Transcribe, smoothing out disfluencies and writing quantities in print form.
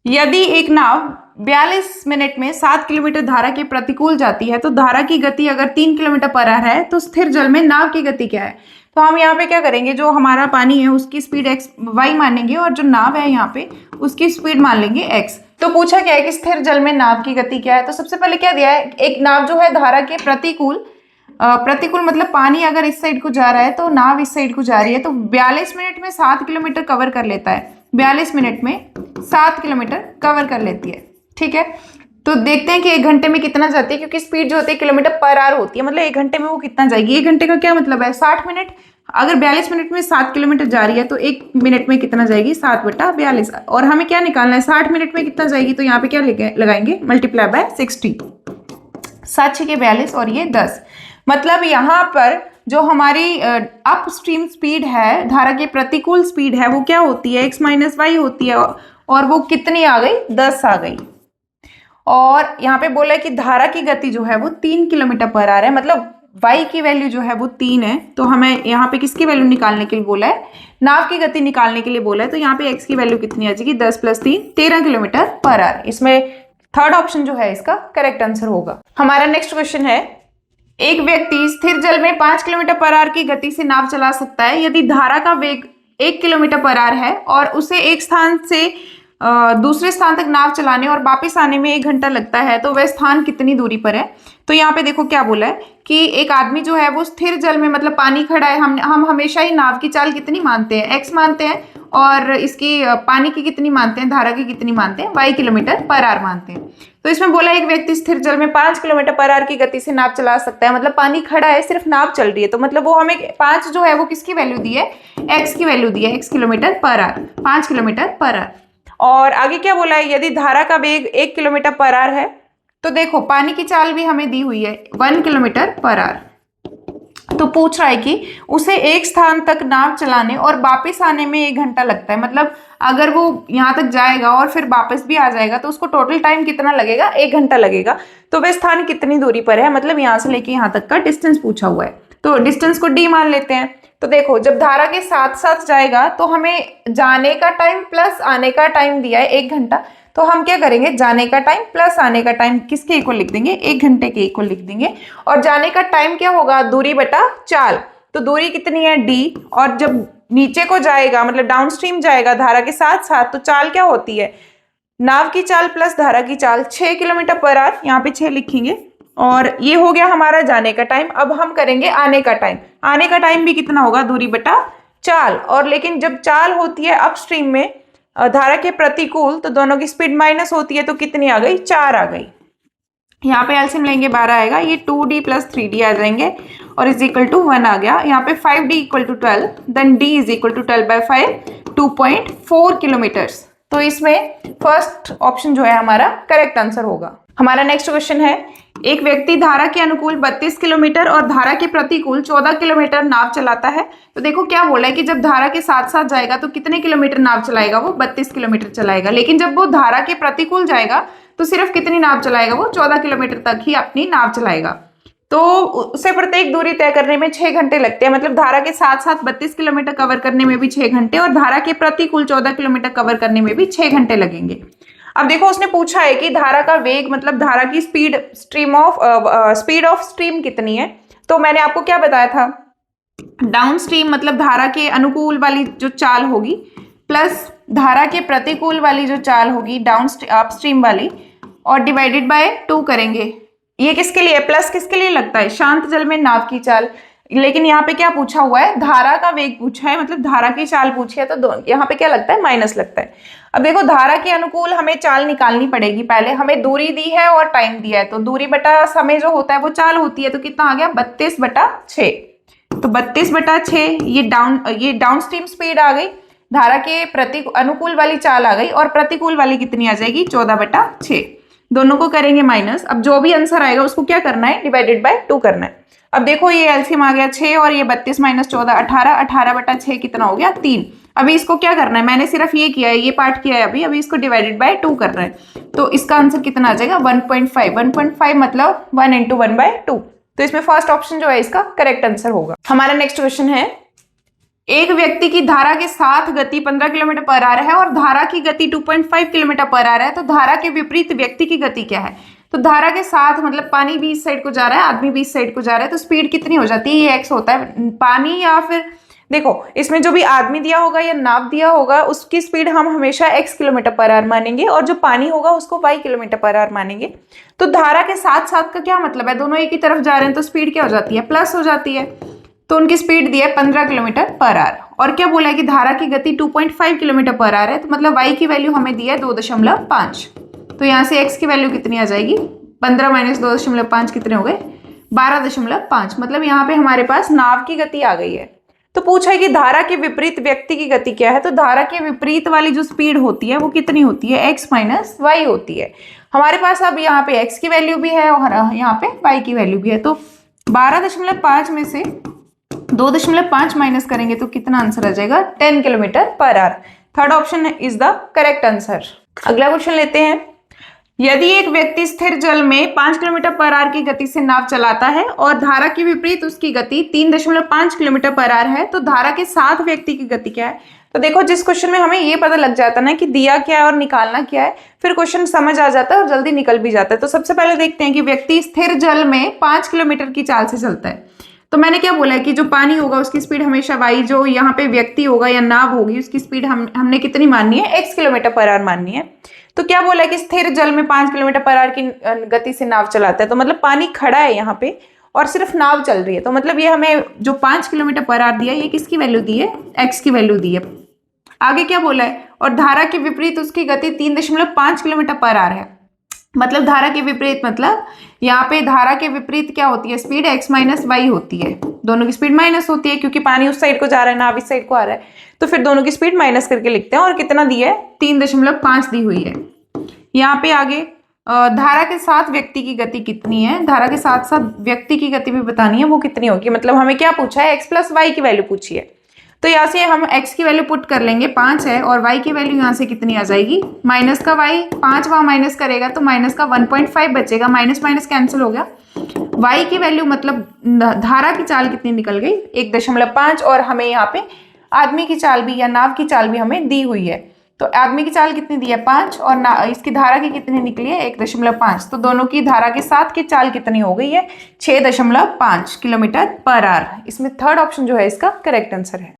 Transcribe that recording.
यदि एक नाव 42 मिनट में 7 किलोमीटर धारा के प्रतिकूल जाती है तो धारा की गति अगर 3 किलोमीटर पर आवर है तो स्थिर जल में नाव की गति क्या है। तो हम यहाँ पे क्या करेंगे, जो हमारा पानी है उसकी स्पीड एक्स वाई मानेंगे और जो नाव है यहाँ पे उसकी स्पीड मान लेंगे एक्स। तो पूछा क्या है कि स्थिर जल में नाव की गति क्या है। तो सबसे पहले क्या दिया है, एक नाव जो है धारा के प्रतिकूल मतलब पानी अगर इस साइड को जा रहा है तो नाव इस साइड को जा रही है, तो 42 मिनट में 7 किलोमीटर कवर कर लेता है। 42 मिनट में 7 किलोमीटर कवर कर लेती है, ठीक है। तो देखते हैं कि 1 घंटे में कितना जाती है, क्योंकि स्पीड जो होती है किलोमीटर पर आवर होती है, मतलब 1 घंटे में वो कितना जाएगी। 1 घंटे का क्या मतलब है, 60 मिनट। अगर 42 मिनट में 7 किलोमीटर जा रही है तो 1 मिनट में कितना जाएगी, 7/42। और हमें क्या निकालना है, 60 मिनट में कितना जाएगी, तो यहाँ पे क्या लगाएंगे, मल्टीप्लाई बाय 60। 7 6 के 42 और ये 10। मतलब यहाँ पर जो हमारी अप स्ट्रीम स्पीड है, धारा के प्रतिकूल स्पीड है, वो क्या होती है, x माइनस वाई होती है। और वो कितनी आ गई, 10 आ गई। और यहाँ पे बोला है कि धारा की गति जो है वो 3 किलोमीटर पर आवर है, मतलब y की वैल्यू जो है वो 3 है। तो हमें यहाँ पे किसकी वैल्यू निकालने के लिए बोला है, नाव की गति निकालने के लिए बोला है। तो यहाँ पे x की वैल्यू कितनी आ जाएगी, 10 + 3 13 किलोमीटर पर आवर। इसमें थर्ड ऑप्शन जो है इसका करेक्ट आंसर होगा। हमारा नेक्स्ट क्वेश्चन है, एक व्यक्ति स्थिर जल में 5 किलोमीटर पर आवर की गति से नाव चला सकता है यदि धारा का वेग 1 किलोमीटर पर आवर है और उसे एक स्थान से दूसरे स्थान तक नाव चलाने और वापस आने में 1 घंटा लगता है, तो वह स्थान कितनी दूरी पर है। तो यहाँ पे देखो क्या बोला है कि एक आदमी जो है वो स्थिर जल में, मतलब पानी खड़ा है, हम हमेशा ही नाव की चाल कितनी मानते हैं, x मानते हैं, और इसकी पानी की कितनी मानते हैं, धारा की कितनी मानते हैं, y किलोमीटर पर आवर मानते हैं। तो इसमें बोला एक व्यक्ति स्थिर जल में 5 किलोमीटर पर आवर की गति से नाव चला सकता है, मतलब पानी खड़ा है, सिर्फ नाव चल रही है। तो मतलब वो हमें 5 जो है वो किसकी वैल्यू दी है, x की वैल्यू दी है, x kilometre per hour, 5 kilometre per hour. और आगे क्या बोला है, यदि धारा का वेग 1 किलोमीटर पर आवर है, तो देखो पानी की चाल भी हमें दी हुई है 1 किलोमीटर पर आवर। तो पूछ रहा है कि उसे एक स्थान तक नाव चलाने और वापस आने में 1 घंटा लगता है, मतलब अगर वो यहाँ तक जाएगा और फिर वापस भी आ जाएगा तो उसको टोटल टाइम कितना लगेगा, 1 घंटा लगेगा। तो वह स्थान कितनी दूरी पर है, मतलब यहाँ से लेके यहाँ तक का डिस्टेंस पूछा हुआ है। तो डिस्टेंस को d मान लेते हैं। तो देखो जब धारा के साथ साथ जाएगा तो हमें जाने का टाइम प्लस आने का टाइम दिया है 1 घंटा। तो हम क्या करेंगे, जाने का टाइम प्लस आने का टाइम किसके इक्वल लिख देंगे, 1 घंटे के इक्वल लिख देंगे। और जाने का टाइम क्या होगा, दूरी बटा चाल। तो दूरी कितनी है, d। और जब नीचे को जाएगा, मतलब डाउन स्ट्रीम जाएगा धारा के साथ साथ, तो चाल क्या होती है, नाव की चाल प्लस धारा की चाल, 6 किलोमीटर पर आवर, यहाँ पे 6 लिखेंगे। और ये हो गया हमारा जाने का टाइम। अब हम करेंगे आने का टाइम। आने का टाइम भी कितना होगा, दूरी बटा चाल। और लेकिन जब चाल होती है अपस्ट्रीम में धारा के प्रतिकूल, तो दोनों की स्पीड माइनस होती है, तो कितनी आ गई, 4 आ गई। यहाँ पे एलसीएम लेंगे 12 आएगा, ये 2d + 3d आ जाएंगे और इज इक्वल टू 1 आ गया। यहाँ पे 5d = 12, then d is equal to 12/5, 2.4 kilometres. तो इसमें फर्स्ट ऑप्शन जो है हमारा करेक्ट आंसर होगा। हमारा नेक्स्ट क्वेश्चन है, एक व्यक्ति धारा के अनुकूल 32 किलोमीटर और धारा के प्रतिकूल 14 किलोमीटर नाव चलाता है। तो देखो क्या बोला है कि जब धारा के साथ साथ जाएगा तो कितने किलोमीटर नाव चलाएगा, वो 32 किलोमीटर चलाएगा। लेकिन जब वो धारा के प्रतिकूल जाएगा तो सिर्फ कितनी नाव चलाएगा, वो 14 किलोमीटर तक ही अपनी नाव चलाएगा। तो उसे प्रत्येक दूरी तय करने में 6 घंटे लगते हैं, मतलब धारा के साथ साथ 32 किलोमीटर कवर करने में भी 6 घंटे और धारा के प्रतिकूल 14 किलोमीटर कवर करने में भी 6 घंटे लगेंगे। अब देखो उसने पूछा है कि धारा का वेग, मतलब धारा की स्पीड ऑफ स्ट्रीम कितनी है। तो मैंने आपको क्या बताया था, डाउन स्ट्रीम मतलब धारा के अनुकूल वाली जो चाल होगी प्लस धारा के प्रतिकूल वाली जो चाल होगी अपस्ट्रीम वाली, और डिवाइडेड बाय 2 करेंगे। ये किसके लिए, प्लस किसके लिए लगता है, शांत जल में नाव की चाल। लेकिन यहाँ पे क्या पूछा हुआ है, धारा का वेग पूछा है, मतलब धारा की चाल पूछी है, तो यहाँ पे क्या लगता है, माइनस लगता है। अब देखो धारा के अनुकूल हमें चाल निकालनी पड़ेगी। पहले हमें दूरी दी है और टाइम दिया है, तो दूरी बटा समय जो होता है वो चाल होती है। तो कितना आ गया, 32/6। तो 32/6 ये डाउन स्ट्रीम स्पीड आ गई, धारा के अनुकूल वाली चाल आ गई, और प्रतिकूल वाली कितनी आ जाएगी, 14/6। दोनों को करेंगे माइनस। अब जो भी आंसर आएगा उसको क्या करना है, डिवाइडेड बाय 2 करना है। अब देखो ये एलसीएम आ गया 6 और ये 32 - 14 18, 18/6 कितना हो गया, 3। अभी इसको क्या करना है, मैंने सिर्फ ये किया है, ये पार्ट किया है अभी इसको डिवाइडेड बाय 2 करना है। तो इसका आंसर कितना आ जाएगा, 1.5। 1.5 मतलब 1 × 1/2। तो इसमें फर्स्ट ऑप्शन जो है इसका करेक्ट आंसर होगा। हमारा नेक्स्ट क्वेश्चन है, एक व्यक्ति की धारा के साथ गति 15 किलोमीटर पर आवर है और धारा की गति 2.5 किलोमीटर पर आवर है, तो धारा के विपरीत व्यक्ति की गति क्या है? तो धारा के साथ मतलब पानी भी इस साइड को जा रहा है, आदमी भी इस साइड को जा रहा है, तो स्पीड कितनी हो जाती है? ये एक्स होता है। पानी या फिर देखो इसमें जो भी आदमी दिया होगा या नाव दिया होगा उसकी स्पीड हम हमेशा x किलोमीटर पर आवर मानेंगे और जो पानी होगा उसको y किलोमीटर पर आवर मानेंगे। तो धारा के साथ साथ का क्या मतलब है? दोनों एक ही तरफ जा रहे हैं तो स्पीड क्या हो जाती है? प्लस हो जाती है। तो उनकी स्पीड दी है 15 किलोमीटर पर आवर। और क्या बोला है कि धारा की गति 2.5 किलोमीटर पर आवर है, तो मतलब y की वैल्यू हमें दी है 2.5। तो यहाँ से x की वैल्यू कितनी आ जाएगी? 15 माइनस 2.5 कितने हो गए? 12.5। मतलब यहाँ पे हमारे पास नाव की गति आ गई है। तो पूछा है कि धारा के विपरीत व्यक्ति की गति क्या है? तो धारा के विपरीत वाली जो स्पीड होती है वो कितनी होती है? x माइनस वाई होती है। हमारे पास अब यहाँ पे x की वैल्यू भी है और यहाँ पे y की वैल्यू भी है। तो 12.5 में से 2.5 माइनस करेंगे तो कितना आंसर आ जाएगा? 10 kilometre per hour. Third option is the correct answer. अगला क्वेश्चन लेते हैं। यदि एक व्यक्ति स्थिर जल में 5 किलोमीटर पर आवर की गति से नाव चलाता है और धारा के विपरीत उसकी गति 3.5 किलोमीटर पर आवर है, तो धारा के साथ व्यक्ति की गति क्या है? तो देखो जिस क्वेश्चन में हमें ये पता लग जाता ना कि दिया क्या है और निकालना क्या है, फिर क्वेश्चन समझ आ जाता है और जल्दी निकल भी जाता है। तो सबसे पहले देखते हैं कि व्यक्ति स्थिर जल में 5 किलोमीटर की चाल से चलता है। तो मैंने क्या बोला है कि जो पानी होगा उसकी स्पीड हमेशा वाई, जो यहाँ पे व्यक्ति होगा या नाव होगी उसकी स्पीड हमने कितनी माननी है? x किलोमीटर पर आवर माननी है। तो क्या बोला है कि स्थिर जल में 5 किलोमीटर पर आवर की गति से नाव चलाता है, तो मतलब पानी खड़ा है यहाँ पे और सिर्फ नाव चल रही है। तो मतलब ये हमें जो 5 किलोमीटर पर आवर दिया है ये किसकी वैल्यू दी है? x की वैल्यू दी है। आगे क्या बोला है? और धारा के विपरीत उसकी गति 3.5 किलोमीटर पर आवर है। मतलब धारा के विपरीत मतलब यहाँ पे धारा के विपरीत क्या होती है? स्पीड x माइनस वाई होती है। दोनों की स्पीड माइनस होती है क्योंकि पानी उस साइड को जा रहा है, नाव इस साइड को आ रहा है, तो फिर दोनों की स्पीड माइनस करके लिखते हैं। और कितना दी है? 3.5 दी हुई है। यहाँ पे आगे धारा के साथ व्यक्ति की गति कितनी है? धारा के साथ साथ व्यक्ति की गति भी बतानी है, वो कितनी होगी? मतलब हमें क्या पूछा है? x प्लस वाई की वैल्यू पूछी है। तो यहाँ से हम x की वैल्यू पुट कर लेंगे, 5 है, और y की वैल्यू यहाँ से कितनी आ जाएगी? माइनस का y, 5 वहाँ माइनस करेगा तो माइनस का 1.5 बचेगा, माइनस माइनस कैंसिल हो गया। y की वैल्यू मतलब धारा की चाल कितनी निकल गई? 1.5। और हमें यहाँ पे आदमी की चाल भी या नाव की चाल भी हमें दी हुई है। तो आदमी की चाल कितनी दी है? 5, और इसकी धारा की कितनी निकली है? 1.5। तो दोनों की धारा के साथ की चाल कितनी हो गई है? 6.5 किलोमीटर पर आवर। इसमें थर्ड ऑप्शन जो है इसका करेक्ट आंसर है।